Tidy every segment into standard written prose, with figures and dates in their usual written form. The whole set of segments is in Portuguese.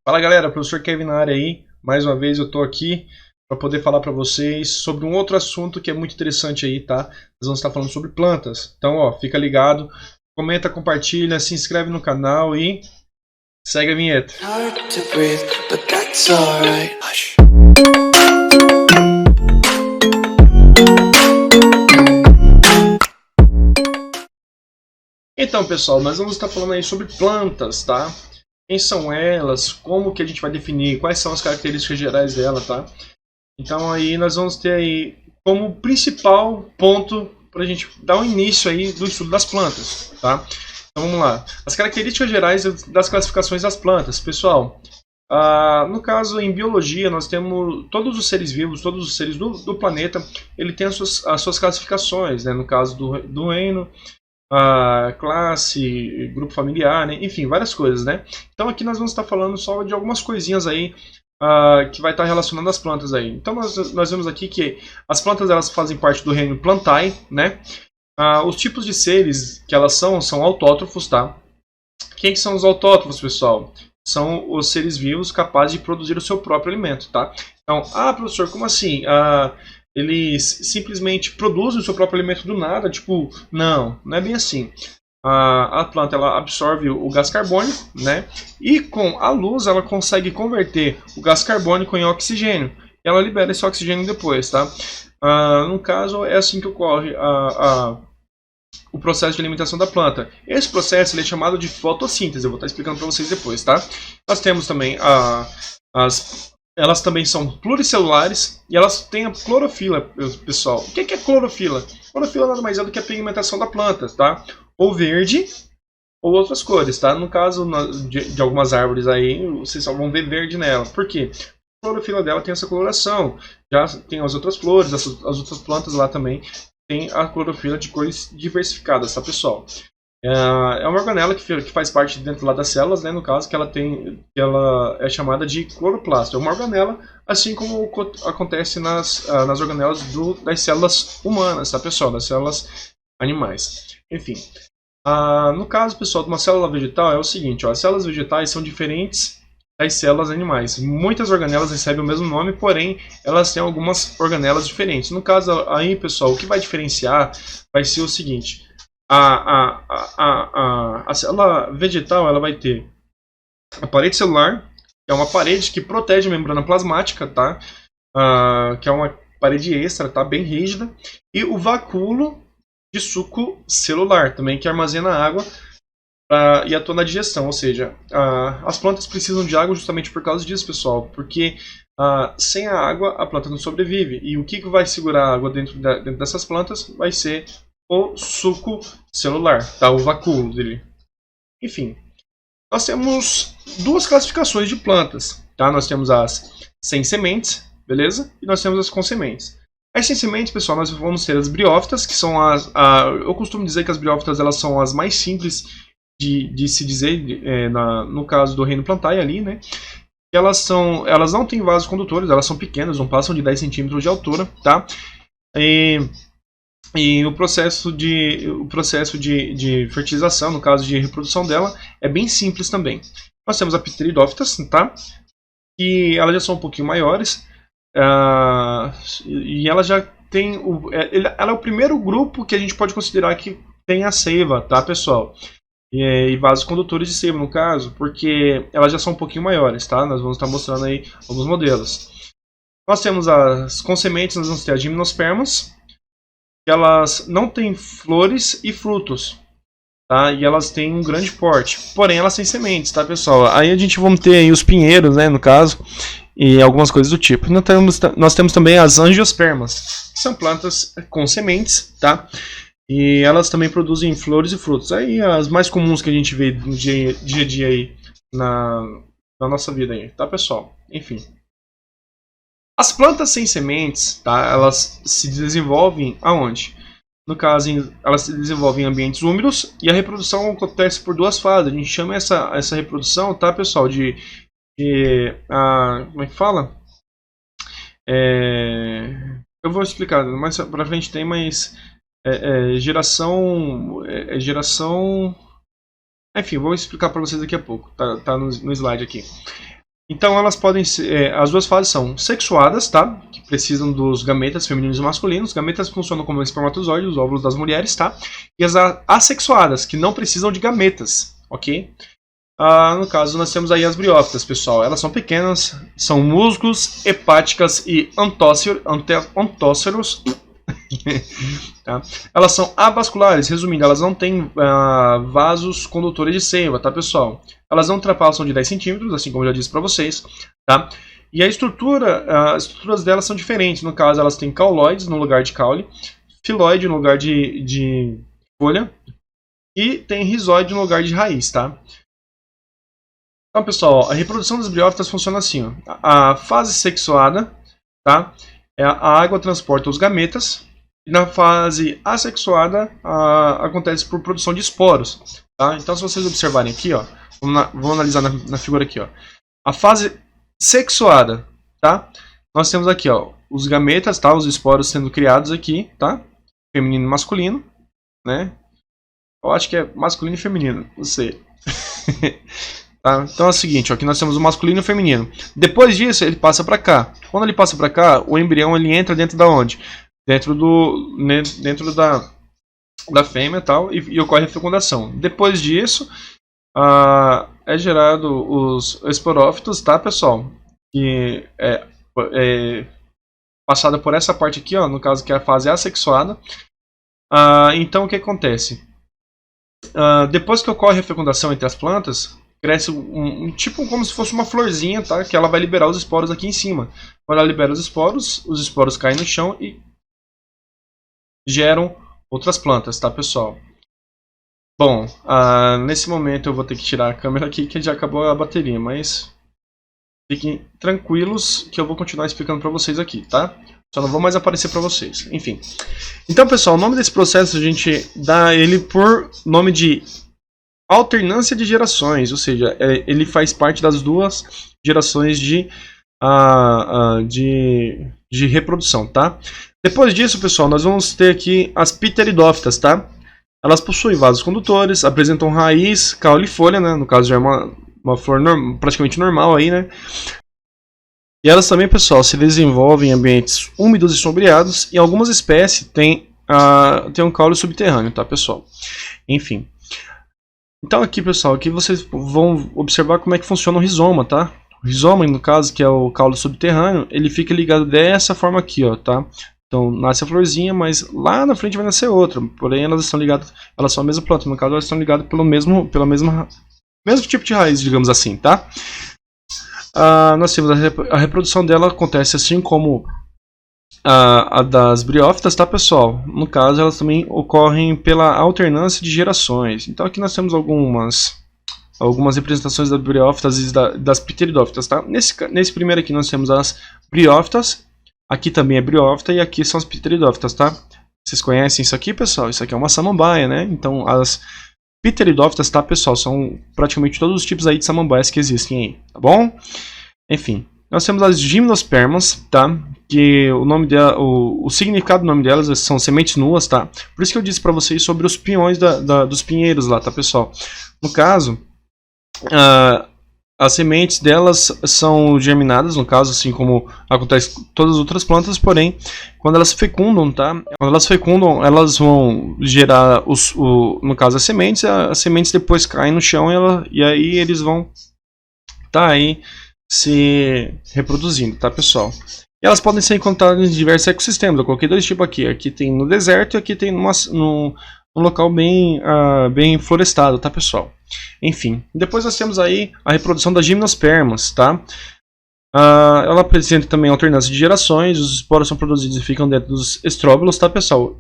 Fala galera, professor Kevin na área aí. Mais uma vez eu tô aqui para poder falar para vocês sobre um outro assunto que é muito interessante aí, tá? Nós vamos estar falando sobre plantas. Então, ó, fica ligado, comenta, compartilha, se inscreve no canal e segue a vinheta. Hard to breathe, but that's alright. Hush. Então, pessoal, nós vamos estar falando aí sobre plantas, tá? Quem são elas, como que a gente vai definir, quais são as características gerais dela, tá? Então aí nós vamos ter aí como principal ponto para a gente dar um início aí do estudo das plantas, tá? Então vamos lá. As características gerais das classificações das plantas, pessoal. No caso, em biologia, nós temos todos os seres vivos, todos os seres do planeta, ele tem as suas classificações, né? No caso do reino, classe, grupo familiar, né? Enfim, várias coisas, né? Então aqui nós vamos estar falando só de algumas coisinhas aí que vai estar relacionando as plantas aí. Então nós vemos aqui que as plantas elas fazem parte do reino Plantae, né? Os tipos de seres que elas são autótrofos, tá? Quem que são os autótrofos, pessoal? São os seres vivos capazes de produzir o seu próprio alimento, tá? Então, professor, como assim? Eles simplesmente produzem o seu próprio alimento do nada? Tipo, não é bem assim. A planta ela absorve o gás carbônico, né? E com a luz ela consegue converter o gás carbônico em oxigênio. E ela libera esse oxigênio depois, tá? No caso, é assim que ocorre o processo de alimentação da planta. Esse processo ele é chamado de fotossíntese. Eu vou estar explicando para vocês depois, tá? Nós temos também elas também são pluricelulares e elas têm a clorofila, pessoal. O que é clorofila? Clorofila nada mais é do que a pigmentação da planta, tá? Ou verde ou outras cores, tá? No caso de algumas árvores aí, vocês só vão ver verde nela. Por quê? A clorofila dela tem essa coloração. Já tem as outras flores, as outras plantas lá também tem a clorofila de cores diversificadas, tá, pessoal? É uma organela que faz parte dentro lá das células, né, no caso, que ela é chamada de cloroplasto. É uma organela, assim como acontece nas organelas das células humanas, tá, pessoal? Das células animais. Enfim. No caso, pessoal, de uma célula vegetal é o seguinte, ó, as células vegetais são diferentes das células animais. Muitas organelas recebem o mesmo nome, porém, elas têm algumas organelas diferentes. No caso aí, pessoal, o que vai diferenciar vai ser o seguinte. A célula vegetal ela vai ter a parede celular, que é uma parede que protege a membrana plasmática, tá? Que é uma parede extra, tá? Bem rígida. E o vacúolo de suco celular, também que armazena água e atua na digestão. Ou seja, as plantas precisam de água justamente por causa disso, pessoal. Porque sem a água a planta não sobrevive. E o que vai segurar a água dentro dessas plantas vai ser o suco celular, tá? O vacúolo dele. Enfim, nós temos duas classificações de plantas, tá? Nós temos as sem sementes, beleza? E nós temos as com sementes. As sem sementes, pessoal, nós vamos ter as briófitas, que são eu costumo dizer que as briófitas elas são as mais simples de se dizer, no caso do reino Plantae ali, né? Elas não têm vasos condutores, elas são pequenas, não passam de 10 centímetros de altura, tá? E o processo de fertilização, no caso de reprodução dela, é bem simples também. Nós temos a pteridófitas, tá? Que elas já são um pouquinho maiores. E ela já tem... ela é o primeiro grupo que a gente pode considerar que tem a seiva, tá, pessoal? E vasos condutores de seiva, no caso, porque elas já são um pouquinho maiores, tá? Nós vamos estar mostrando aí alguns modelos. Nós temos as com sementes, nós vamos ter as gimnospermas, que elas não têm flores e frutos, tá? E elas têm um grande porte, porém elas têm sementes, tá, pessoal? Aí a gente vai ter aí os pinheiros, né, no caso, e algumas coisas do tipo. Nós temos também as angiospermas, que são plantas com sementes, tá? E elas também produzem flores e frutos. Aí as mais comuns que a gente vê no dia a dia aí na nossa vida aí, tá, pessoal? Enfim. As plantas sem sementes, tá, elas se desenvolvem aonde? No caso, elas se desenvolvem em ambientes úmidos e a reprodução acontece por duas fases. A gente chama essa reprodução, tá, pessoal, como é que fala? Eu vou explicar, mais pra frente tem, mas geração... Enfim, vou explicar para vocês daqui a pouco, tá no slide aqui. Então elas podem ser, as duas fases são sexuadas, tá? Que precisam dos gametas femininos e masculinos. Os gametas funcionam como espermatozoides, os óvulos das mulheres, tá? E as assexuadas, que não precisam de gametas, ok? No caso, nós temos aí as briófitas, pessoal. Elas são pequenas, são musgos, hepáticas e antóceros. Tá? Elas são avasculares, resumindo, elas não têm vasos condutores de seiva, tá, pessoal? Elas não ultrapassam de 10 centímetros, assim como eu já disse para vocês, tá? E as estruturas delas são diferentes. No caso, elas têm cauloides no lugar de caule, filoide no lugar de folha e tem rizoide no lugar de raiz, tá? Então, pessoal, a reprodução das briófitas funciona assim, ó. A fase sexuada, tá? A água transporta os gametas. E na fase assexuada, acontece por produção de esporos, tá? Então, se vocês observarem aqui, ó, vamos analisar na figura aqui, ó. A fase sexuada, tá? Nós temos aqui, ó, os gametas, tá? Os esporos sendo criados aqui, tá? Feminino e masculino, né? Eu acho que é masculino e feminino, não sei. Tá? Então é o seguinte, ó, aqui nós temos o masculino e o feminino. Depois disso, ele passa para cá. Quando ele passa para cá, o embrião ele entra dentro da onde? Dentro da fêmea, tal, e ocorre a fecundação. Depois disso, é gerado os esporófitos, tá, pessoal? Que é passada por essa parte aqui, ó, no caso que é a fase assexuada. Então o que acontece? Depois que ocorre a fecundação entre as plantas, cresce tipo como se fosse uma florzinha, tá? Que ela vai liberar os esporos aqui em cima. Quando ela libera os esporos caem no chão e geram outras plantas, tá, pessoal? Bom, nesse momento eu vou ter que tirar a câmera aqui que já acabou a bateria, mas fiquem tranquilos que eu vou continuar explicando para vocês aqui, tá? Só não vou mais aparecer para vocês. Enfim. Então, pessoal, o nome desse processo a gente dá ele por nome de alternância de gerações, ou seja, ele faz parte das duas gerações de reprodução, tá? Depois disso, pessoal, nós vamos ter aqui as pteridófitas, tá? Elas possuem vasos condutores, apresentam raiz, caule e folha, né? No caso já é uma flor praticamente normal aí, né? E elas também, pessoal, se desenvolvem em ambientes úmidos e sombreados, e algumas espécies têm um caule subterrâneo, tá, pessoal? Enfim. Então aqui, pessoal, aqui vocês vão observar como é que funciona o rizoma, tá? O rizoma, no caso, que é o caule subterrâneo, ele fica ligado dessa forma aqui, ó, tá? Então nasce a florzinha, mas lá na frente vai nascer outra. Porém, elas estão ligadas, elas são a mesma planta. No caso, elas estão ligadas pelo mesmo tipo de raiz, digamos assim, tá? Nós temos a reprodução dela acontece assim como a das briófitas, tá, pessoal? No caso, elas também ocorrem pela alternância de gerações. Então aqui nós temos algumas representações das briófitas e das pteridófitas, tá? Nesse primeiro aqui nós temos as briófitas. Aqui também é briófita e aqui são as pteridófitas, tá? Vocês conhecem isso aqui, pessoal? Isso aqui é uma samambaia, né? Então as pteridófitas, tá, pessoal? São praticamente todos os tipos aí de samambaias que existem aí, tá bom? Enfim, nós temos as gimnospermas, tá? Que o nome dela, o significado do nome delas são sementes nuas, tá? Por isso que eu disse para vocês sobre os pinhões dos pinheiros lá, tá, pessoal? No caso, as sementes delas são germinadas, no caso, assim como acontece com todas as outras plantas, porém, quando elas fecundam, tá? Quando elas fecundam, elas vão gerar, no caso, as sementes depois caem no chão e aí eles vão tá aí se reproduzindo, tá, pessoal? E elas podem ser encontradas em diversos ecossistemas. Eu coloquei dois tipos aqui. Aqui tem no deserto e aqui tem num local bem florestado, tá, pessoal? Enfim, depois nós temos aí a reprodução das gimnospermas, tá? Ela apresenta também alternância de gerações, os esporos são produzidos e ficam dentro dos estróbilos, tá, pessoal?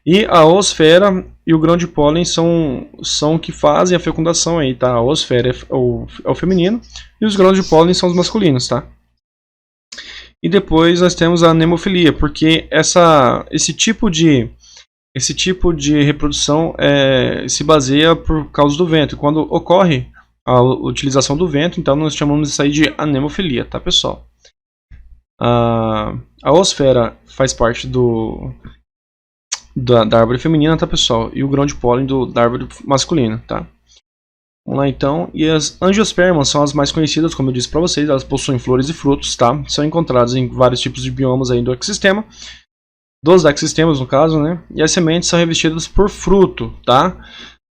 E a oosfera e o grão de pólen são que fazem a fecundação aí, tá? A oosfera é o feminino e os grãos de pólen são os masculinos, tá? E depois nós temos a anemofilia, porque esse tipo de reprodução se baseia por causa do vento. E quando ocorre a utilização do vento, então nós chamamos isso aí de anemofilia, tá, pessoal? A oosfera faz parte da árvore feminina, tá, pessoal? E o grão de pólen da árvore masculina, tá? Vamos lá então, e as angiospermas são as mais conhecidas, como eu disse para vocês, elas possuem flores e frutos, tá? São encontradas em vários tipos de biomas aí do ecossistema, dos ecossistemas no caso, né? E as sementes são revestidas por fruto, tá?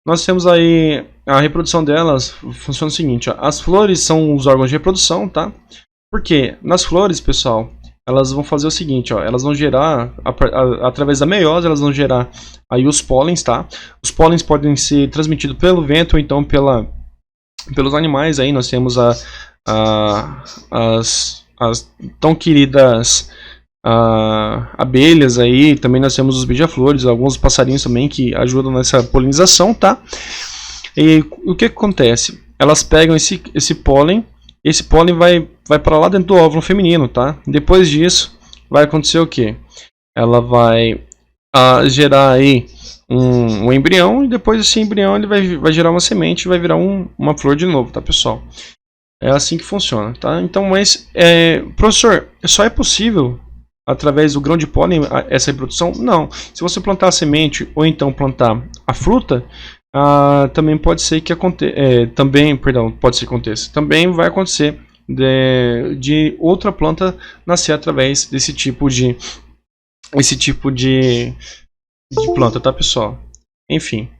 Nós temos aí a reprodução delas, funciona o seguinte, ó, as flores são os órgãos de reprodução, tá? Porque nas flores, pessoal, elas vão fazer o seguinte, ó, elas vão gerar, através da meiose, elas vão gerar aí os pólens, tá? Os pólens podem ser transmitidos pelo vento ou então pelos animais, aí nós temos as tão queridas abelhas aí, também nós temos os beija-flores, alguns passarinhos também que ajudam nessa polinização, tá? E o que acontece? Elas pegam esse pólen vai para lá dentro do óvulo feminino, tá? Depois disso, vai acontecer o que? Ela vai gerar aí um embrião, e depois desse embrião ele vai gerar uma semente e vai virar uma flor de novo, tá, pessoal? É assim que funciona, tá? Então, mas, professor, só é possível através do grão de pólen essa reprodução? Não. Se você plantar a semente ou então plantar a fruta, também pode ser que aconteça, também vai acontecer de outra planta nascer através desse tipo de planta, tá, pessoal? Enfim.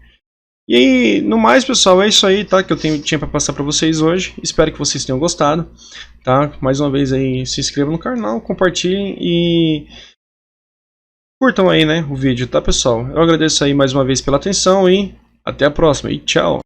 E no mais, pessoal, é isso aí, tá, que eu tinha para passar para vocês hoje. Espero que vocês tenham gostado, tá? Mais uma vez aí, se inscrevam no canal, compartilhem e curtam aí, né, o vídeo, tá, pessoal? Eu agradeço aí mais uma vez pela atenção e até a próxima, e tchau!